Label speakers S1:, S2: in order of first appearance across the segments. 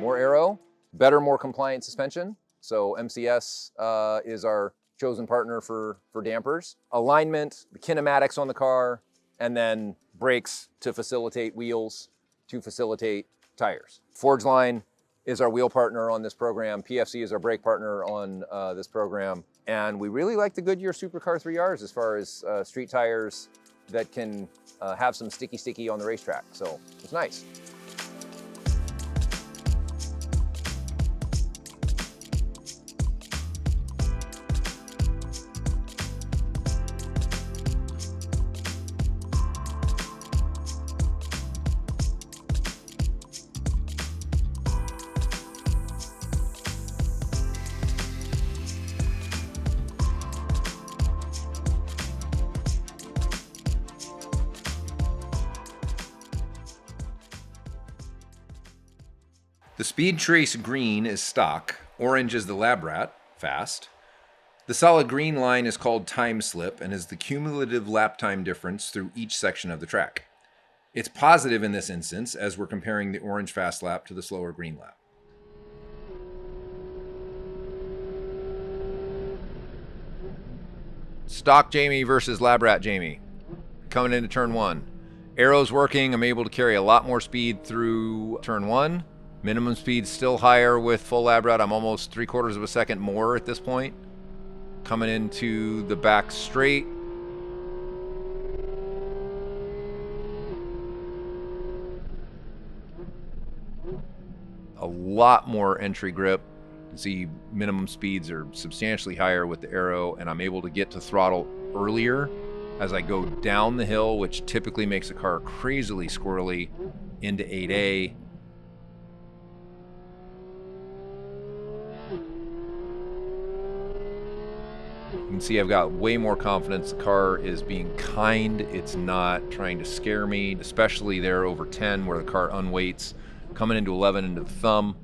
S1: more aero, better, more compliant suspension. So MCS is our chosen partner for dampers. Alignment, the kinematics on the car, and then brakes to facilitate wheels, to facilitate tires. Forgeline is our wheel partner on this program. PFC is our brake partner on this program. And we really like the Goodyear Supercar 3Rs as far as street tires that can have some sticky on the racetrack. So it's nice.
S2: The Speed Trace green is stock, orange is the LabRat, fast. The solid green line is called time slip and is the cumulative lap time difference through each section of the track. It's positive in this instance as we're comparing the orange fast lap to the slower green lap. Stock Jamie versus LabRat Jamie. Coming into turn 1. Aero's working, I'm able to carry a lot more speed through turn 1. Minimum speed still higher with full LabRat. I'm almost 3/4 of a second more at this point. Coming into the back straight. A lot more entry grip. You can see minimum speeds are substantially higher with the Aero, and I'm able to get to throttle earlier as I go down the hill, which typically makes the car crazily squirrely, into 8A. You can see I've got way more confidence. The car is being kind. It's not trying to scare me, especially there over 10 where the car unweights. Coming into 11 into the thumb.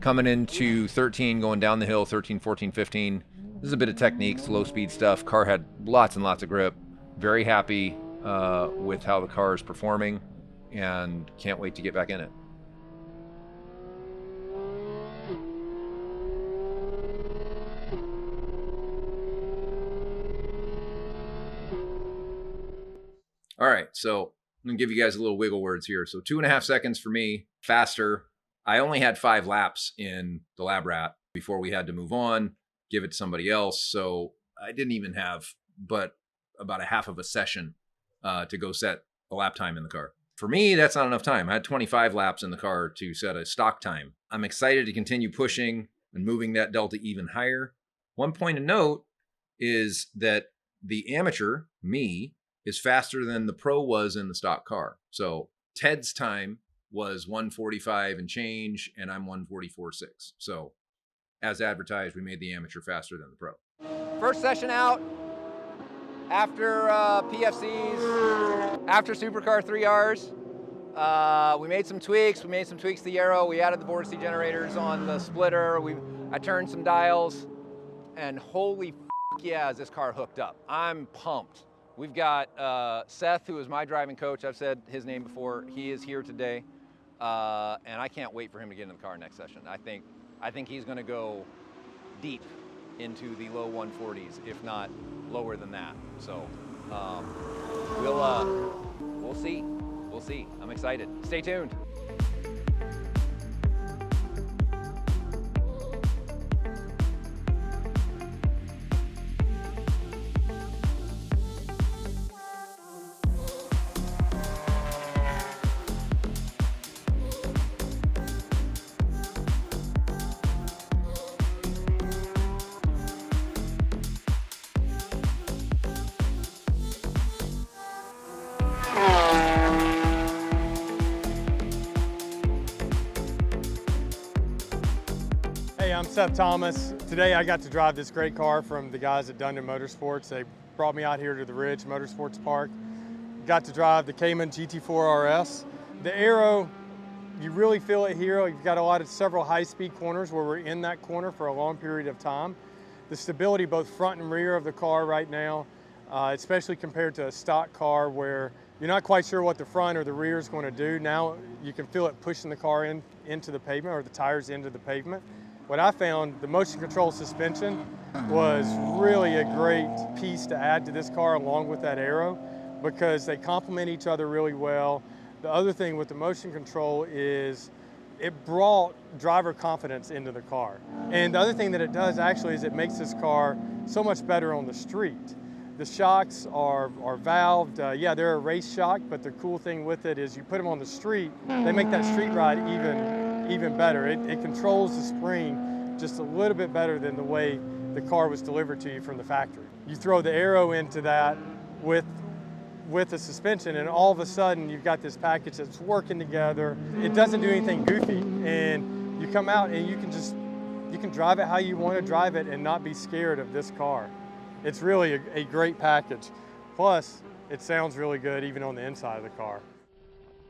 S2: Coming into 13, going down the hill, 13, 14, 15. This is a bit of technique, slow speed stuff. Car had lots and lots of grip. Very happy with how the car is performing and can't wait to get back in it. All right, so I'm gonna give you guys a little wiggle words here. So 2.5 seconds for me, faster. I only had 5 laps in the LabRat before we had to move on, give it to somebody else. So I didn't even have but about a half of a session to go set a lap time in the car. For me, that's not enough time. I had 25 laps in the car to set a stock time. I'm excited to continue pushing and moving that delta even higher. One point of note is that the amateur, me, is faster than the pro was in the stock car. So Ted's time was 1:45 and change, and I'm 1:44.6. So as advertised, we made the amateur faster than the pro.
S1: First session out after PFCs, after Supercar 3Rs. We made some tweaks. We made some tweaks to the Aero. We added the vorticity generators on the splitter. I turned some dials, and holy yeah, is this car hooked up. I'm pumped. We've got Seth, who is my driving coach. I've said his name before. He is here today, and I can't wait for him to get in the car next session. I think he's going to go deep into the low 140s, if not lower than that. So we'll see. We'll see. I'm excited. Stay tuned.
S3: Hey, I'm Seth Thomas. Today I got to drive this great car from the guys at Dundon Motorsports. They brought me out here to the Ridge Motorsports Park. got to drive the Cayman GT4RS. The aero, you really feel it here. You've got several high-speed corners where we're in that corner for a long period of time. The stability both front and rear of the car right now, especially compared to a stock car where you're not quite sure what the front or the rear is going to do. Now you can feel it pushing the car into the pavement, or the tires into the pavement. What I found, the motion control suspension was really a great piece to add to this car along with that aero, because they complement each other really well. The other thing with the motion control is it brought driver confidence into the car. And the other thing that it does actually is it makes this car so much better on the street. The shocks are valved. Yeah, they're a race shock, but the cool thing with it is you put them on the street, they make that street ride even better. It controls the spring just a little bit better than the way the car was delivered to you from the factory. You throw the aero into that with the suspension, and all of a sudden you've got this package that's working together. It doesn't do anything goofy, and you come out and you can drive it how you want to drive it and not be scared of this car. It's really a great package. Plus, it sounds really good even on the inside of the car.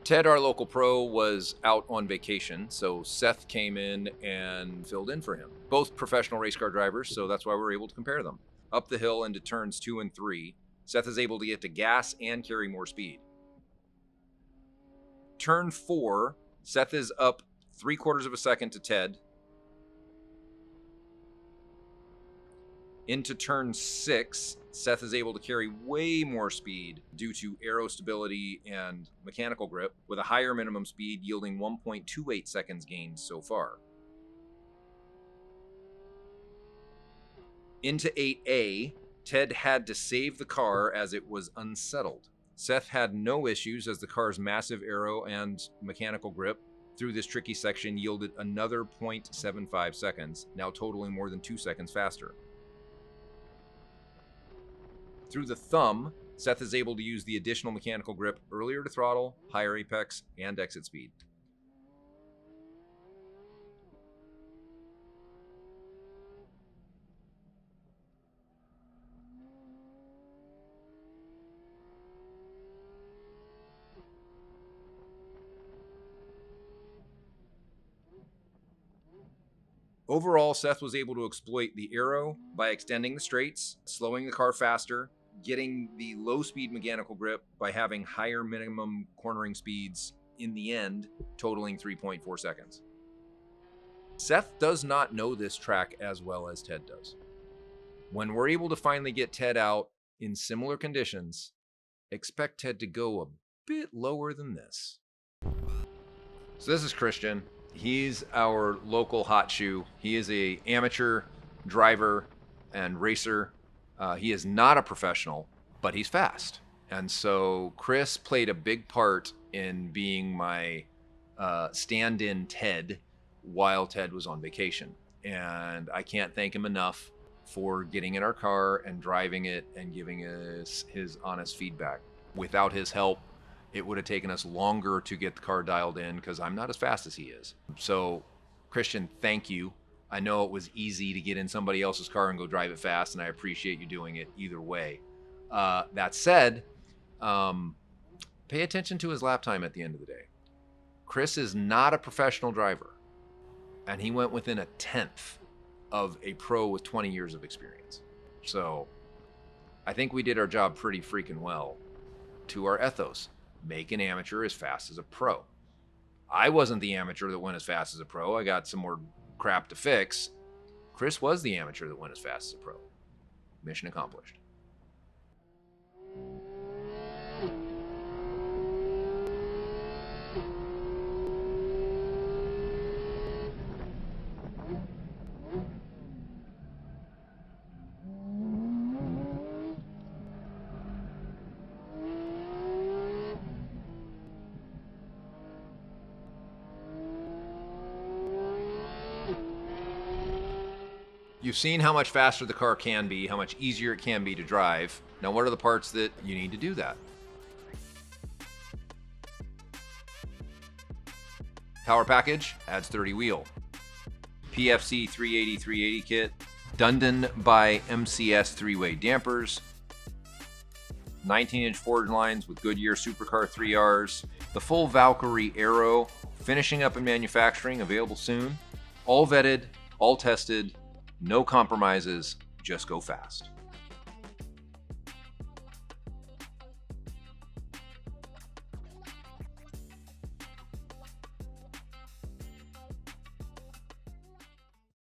S2: Ted, our local pro, was out on vacation, so Seth came in and filled in for him. Both professional race car drivers, so that's why we're able to compare them. Up the hill into turns 2 and 3, Seth is able to get to gas and carry more speed. Turn 4, Seth is up 3/4 of a second to Ted. Into turn 6, Seth is able to carry way more speed due to aero stability and mechanical grip, with a higher minimum speed yielding 1.28 seconds gained so far. Into 8A, Ted had to save the car as it was unsettled. Seth had no issues as the car's massive aero and mechanical grip through this tricky section yielded another 0.75 seconds, now totaling more than 2 seconds faster. Through the thumb, Seth is able to use the additional mechanical grip earlier to throttle, higher apex, and exit speed. Overall, Seth was able to exploit the aero by extending the straights, slowing the car faster, getting the low-speed mechanical grip by having higher minimum cornering speeds in the end, totaling 3.4 seconds. Seth does not know this track as well as Ted does. When we're able to finally get Ted out in similar conditions, expect Ted to go a bit lower than this. So this is Christian. He's our local hot shoe. He is an amateur driver and racer. He is not a professional, but he's fast. And so Chris played a big part in being my stand-in Ted while Ted was on vacation. And I can't thank him enough for getting in our car and driving it and giving us his honest feedback. Without his help, it would have taken us longer to get the car dialed in because I'm not as fast as he is. So, Christian, thank you. I know it was easy to get in somebody else's car and go drive it fast, and I appreciate you doing it either way. That said, pay attention to his lap time at the end of the day. Chris is not a professional driver, and he went within 1/10 of a pro with 20 years of experience. So, I think we did our job pretty freaking well to our ethos. Make an amateur as fast as a pro. I wasn't the amateur that went as fast as a pro. I got some more crap to fix. Chris was the amateur that went as fast as a pro. Mission accomplished. You've seen how much faster the car can be, how much easier it can be to drive. Now, what are the parts that you need to do that? Power package adds 30 wheel. PFC 380 kit. Dundon by MCS 3-way dampers. 19-inch Forgelines with Goodyear Supercar 3Rs, the full Valkyrie aero, finishing up in manufacturing, available soon. All vetted, all tested, no compromises, just go fast.